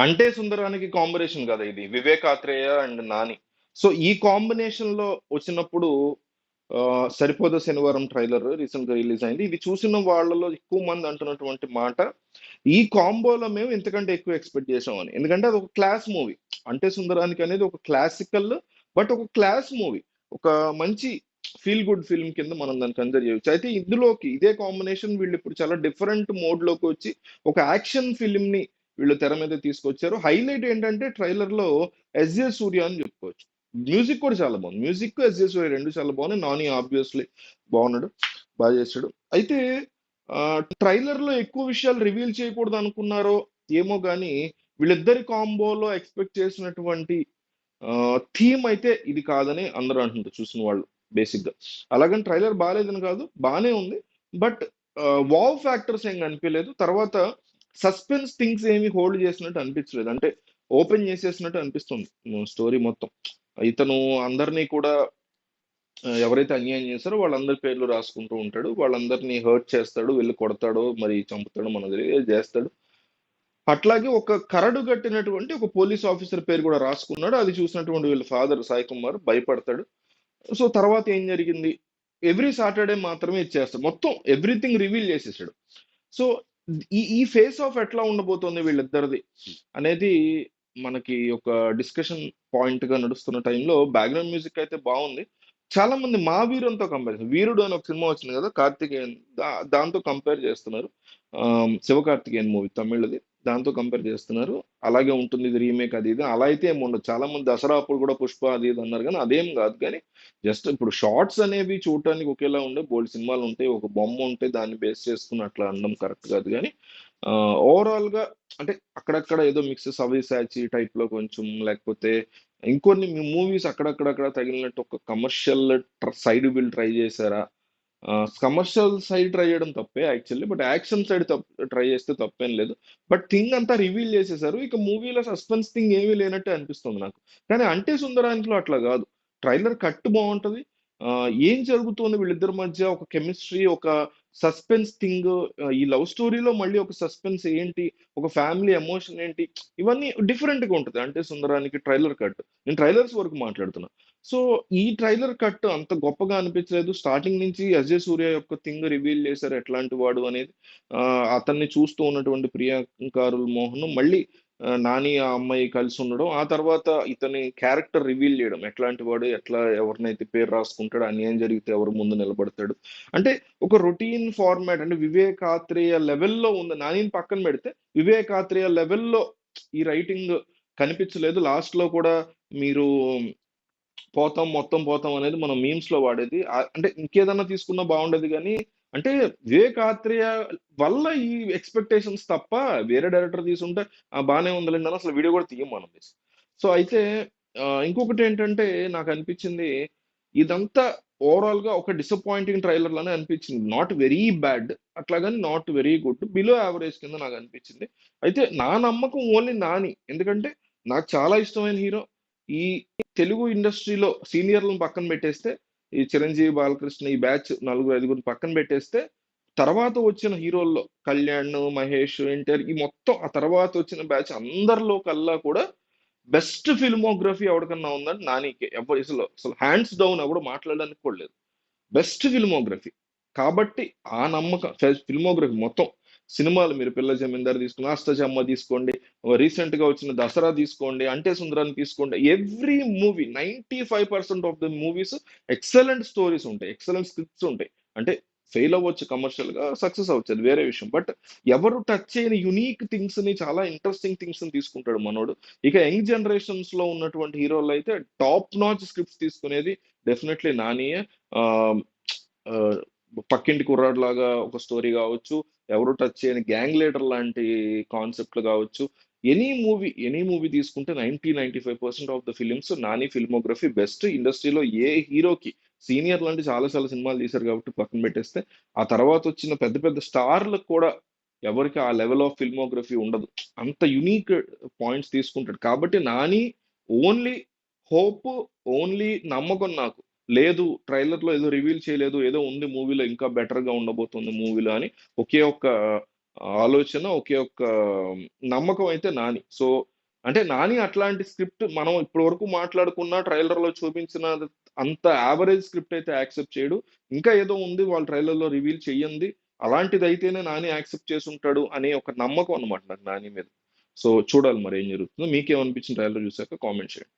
అంటే సుందరానికి కాంబినేషన్ కదా ఇది, వివేక్ ఆత్రేయ అండ్ నాని. సో ఈ కాంబినేషన్ లో వచ్చినప్పుడు ఆ, సరిపోద శనివారం ట్రైలర్ రీసెంట్ గా రిలీజ్ అయింది. ఇది చూసిన వాళ్ళలో ఎక్కువ మంది అంటున్నటువంటి మాట, ఈ కాంబోలో మేము ఇంతకంటే ఎక్కువ ఎక్స్పెక్ట్ చేసామని. ఎందుకంటే అది ఒక క్లాస్ మూవీ. అంటే సుందరానికి అనేది ఒక క్లాసికల్, బట్ ఒక క్లాస్ మూవీ, ఒక మంచి ఫీల్ గుడ్ ఫిల్మ్ కింద మనం దాన్ని కన్సిడర్ చేయొచ్చు. అయితే ఇందులోకి ఇదే కాంబినేషన్ వీళ్ళు ఇప్పుడు చాలా డిఫరెంట్ మోడ్ లోకి వచ్చి ఒక యాక్షన్ ఫిల్మ్ ని వీళ్ళు తెర మీద తీసుకొచ్చారు. హైలైట్ ఏంటంటే ట్రైలర్ లో ఎస్జే సూర్య అని చెప్పుకోవచ్చు. మ్యూజిక్ కూడా చాలా బాగుంది. మ్యూజిక్ ఎస్జే సూర్య రెండు చాలా బాగున్నాయి. నాని ఆబ్వియస్లీ బాగున్నాడు, బాగా చేశాడు. అయితే ట్రైలర్ లో ఎక్కువ విషయాలు రివీల్ చేయకూడదు అనుకున్నారో ఏమో కానీ, వీళ్ళిద్దరి కాంబోలో ఎక్స్పెక్ట్ చేసినటువంటి థీమ్ అయితే ఇది కాదని అందరూ అంటుంటారు చూసిన వాళ్ళు బేసిక్ గా. అలాగని ట్రైలర్ బాగాలేదని కాదు, బాగానే ఉంది. బట్ వావ్ ఫ్యాక్టర్స్ ఏం కనిపించలేదు. తర్వాత సస్పెన్స్ థింగ్స్ ఏమి హోల్డ్ చేసినట్టు అనిపించలేదు. అంటే ఓపెన్ చేసేసినట్టు అనిపిస్తుంది స్టోరీ మొత్తం. ఇతను అందరినీ కూడా ఎవరైతే అన్యాయం చేస్తారో వాళ్ళందరి పేర్లు రాసుకుంటూ ఉంటాడు. వాళ్ళందరినీ హర్ట్ చేస్తాడు, వెళ్ళి కొడతాడో మరి చంపుతాడో మనకు తెలియదు, ఏదో చేస్తాడు. అట్లాగే ఒక కరడు కట్టినటువంటి ఒక పోలీస్ ఆఫీసర్ పేరు కూడా రాసుకున్నాడు. అది చూసినటువంటి వీళ్ళ ఫాదర్ సాయి కుమార్ భయపడతాడు. సో తర్వాత ఏం జరిగింది, ఎవ్రీ సాటర్డే మాత్రమే ఇచ్చేస్తాడు, మొత్తం ఎవ్రీథింగ్ రివీల్ చేసేసాడు. సో ఈ ఈ ఫేస్ ఆఫ్ ఎట్లా ఉండబోతోంది వీళ్ళిద్దరిది అనేది మనకి ఒక డిస్కషన్ పాయింట్ గా నడుస్తున్న టైంలో బ్యాక్గ్రౌండ్ మ్యూజిక్ అయితే బాగుంది. చాలా మంది మా వీరంతో కంపేర్, వీరుడు అని ఒక సినిమా వచ్చింది కదా కార్తికేయన్, దాంతో కంపేర్ చేస్తున్నారు. శివకార్తికేయన్ మూవీ తమిళది, దాంతో కంపేర్ చేస్తున్నారు. అలాగే ఉంటుంది ఇది రీమేక్ అది ఇది, అలా అయితే ఏమి ఉండదు. చాలా మంది దసరా అప్పుడు కూడా పుష్ప అది ఇది అన్నారు, కానీ అదేం కాదు. కానీ జస్ట్ ఇప్పుడు షార్ట్స్ అనేవి చూడటానికి ఒకేలా ఉండే బోల్డ్ సినిమాలు ఉంటాయి. ఒక బొమ్మ ఉంటే దాన్ని బేస్ చేసుకుని అట్లా అనడం కరెక్ట్ కాదు. కానీ ఓవరాల్ గా అంటే అక్కడక్కడ ఏదో మిక్సెస్ అవి సాచి టైప్ లో కొంచెం, లేకపోతే ఇంకొన్ని మూవీస్ అక్కడక్కడక్కడ తగిలినట్టు ఒక కమర్షియల్ సైడ్ వీళ్ళు ట్రై చేశారా. కమర్షియల్ సైడ్ ట్రై చేయడం తప్పే actually, but action side try చేస్తే తప్పేం లేదు. బట్ థింగ్ అంతా రివీల్ చేసేసారు. ఇక మూవీలో సస్పెన్స్ థింగ్ ఏమీ లేనట్టే అనిపిస్తుంది నాకు. కానీ అంటే సుందరానికిలో అట్లా కాదు. ట్రైలర్ కట్ బాగుంటది. ఏం జరుగుతుంది వీళ్ళిద్దరి మధ్య, ఒక కెమిస్ట్రీ, ఒక సస్పెన్స్ థింగ్, ఈ లవ్ స్టోరీలో మళ్ళీ ఒక సస్పెన్స్ ఏంటి, ఒక ఫ్యామిలీ ఎమోషన్ ఏంటి, ఇవన్నీ డిఫరెంట్ గా ఉంటది అంటే సుందరానికి ట్రైలర్ కట్. నేను ట్రైలర్స్ వరకు మాట్లాడుతున్నా. సో ఈ ట్రైలర్ కట్ అంత గొప్పగా అనిపించలేదు. స్టార్టింగ్ నుంచి అజయ్ సూర్య యొక్క థింగ్ రివీల్ చేశారు ఎట్లాంటి వాడు అనేది. ఆ, అతన్ని చూస్తూ ఉన్నటువంటి ప్రియాంకారుల్ మోహన్ మళ్ళీ నాని ఆ అమ్మాయి కలిసి ఉండడం, ఆ తర్వాత ఇతని క్యారెక్టర్ రివీల్ చేయడం, ఎట్లాంటి వాడు, ఎట్లా ఎవరినైతే పేరు రాసుకుంటాడు, అన్యాయం జరిగితే ఎవరు ముందు నిలబడతాడు. అంటే ఒక రొటీన్ ఫార్మాట్, అంటే వివేకాత్రేయ లెవెల్లో ఉంది. నానిని పక్కన పెడితే వివేకాత్రేయ లెవెల్లో ఈ రైటింగ్ కనిపించలేదు. లాస్ట్ లో కూడా మీరు పోతాం మొత్తం పోతాం అనేది మనం మీమ్స్ లో వాడేది. అంటే ఇంకేదన్నా తీసుకున్నా బాగుండేది కానీ, అంటే వివేక్ ఆత్రేయ వల్ల ఈ ఎక్స్పెక్టేషన్స్ తప్ప వేరే డైరెక్టర్ తీసుంటే బాగానే ఉందిలేండి అని అసలు వీడియో కూడా తీయం మనం. సో అయితే ఇంకొకటి ఏంటంటే నాకు అనిపించింది, ఇదంతా ఓవరాల్ గా ఒక డిసప్పాయింటింగ్ ట్రైలర్ లానే అనిపించింది. నాట్ వెరీ బ్యాడ్, అట్లాగని not very good, below average కింద నాకు అనిపించింది. అయితే నా నమ్మకం ఓన్లీ నాని. ఎందుకంటే నాకు చాలా ఇష్టమైన హీరో. ఈ తెలుగు ఇండస్ట్రీలో సీనియర్లను పక్కన పెట్టేస్తే, ఈ చిరంజీవి, బాలకృష్ణ ఈ బ్యాచ్ నలుగురు ఐదుగురు పక్కన పెట్టేస్తే, తర్వాత వచ్చిన హీరోల్లో కళ్యాణ్, మహేష్, ఎన్టీఆర్, ఈ మొత్తం ఆ తర్వాత వచ్చిన బ్యాచ్ అందరిలో కల్లా కూడా బెస్ట్ ఫిల్మోగ్రఫీ ఎవరికన్నా ఉందంటే నానికే. ఎవరు అసలు అసలు హ్యాండ్స్ డౌన్ ఎవడు మాట్లాడడానికి కూడా లేదు. Best filmography. కాబట్టి ఆ నమ్మకం, ఫిల్మోగ్రఫీ మొత్తం సినిమాలు మీరు పిల్ల జమీందార్ తీసుకోండి, అష్టచమ్మ తీసుకోండి, రీసెంట్ గా వచ్చిన దసరా తీసుకోండి, అంటే సుందరాన్ని తీసుకోండి, every movie 95% of the movies excellent stories ఉంటాయి, ఎక్సలెంట్ స్క్రిప్ట్స్ ఉంటాయి. అంటే ఫెయిల్ అవ్వచ్చు కమర్షియల్ గా, సక్సెస్ అవ్వచ్చు, అది వేరే విషయం. బట్ ఎవరు టచ్ చేయని యునీక్ థింగ్స్ ని, చాలా ఇంట్రెస్టింగ్ థింగ్స్ ని తీసుకుంటాడు మనోడు. ఇక యంగ్ జనరేషన్స్ లో ఉన్నటువంటి హీరోలు అయితే టాప్ నాచ్ స్క్రిప్ట్స్ తీసుకునేది డెఫినెట్లీ నానియే. ఆ, ఆ, పక్కింటి కుర్రాడు లాగా ఒక స్టోరీ కావచ్చు, ఎవరు టచ్ చేయని గ్యాంగ్ లీడర్ లాంటి కాన్సెప్ట్లు కావచ్చు, ఎనీ మూవీ తీసుకుంటే 95% of the films Nani filmography best. ఇండస్ట్రీలో ఏ హీరోకి, సీనియర్ లాంటి చాలా చాలా సినిమాలు తీశారు కాబట్టి పక్కన పెట్టేస్తే, ఆ తర్వాత వచ్చిన పెద్ద పెద్ద స్టార్లకు కూడా ఎవరికి ఆ లెవెల్ ఆఫ్ ఫిల్మోగ్రఫీ ఉండదు. అంత యునీక్ పాయింట్స్ తీసుకుంటాడు కాబట్టి నాని ఓన్లీ హోప్, ఓన్లీ నమ్మకం నాకు. లేదు ట్రైలర్ లో ఏదో రివీల్ చేయలేదు, ఏదో ఉంది మూవీలో ఇంకా బెటర్ గా ఉండబోతుంది మూవీలో అని ఒకే ఒక్క ఆలోచన, ఒకే ఒక్క నమ్మకం అయితే నాని. సో, అంటే నాని అట్లాంటి స్క్రిప్ట్ మనం ఇప్పటి వరకు మాట్లాడుకున్న ట్రైలర్‌లో చూపించిన అంత యావరేజ్ స్క్రిప్ట్ అయితే యాక్సెప్ట్ చేయడు. ఇంకా ఏదో ఉంది వాళ్ళు ట్రైలర్‌లో రివీల్ చెయ్యంది. అలాంటిదైతేనే నాని యాక్సెప్ట్ చేసుంటాడు అనే ఒక నమ్మకం అన్నమాట నాకు నాని మీద. సో, చూడాలి మరి ఏం జరుగుతుందో. మీకేమనిపించింది ట్రైలర్ చూసాక కామెంట్ చేయండి.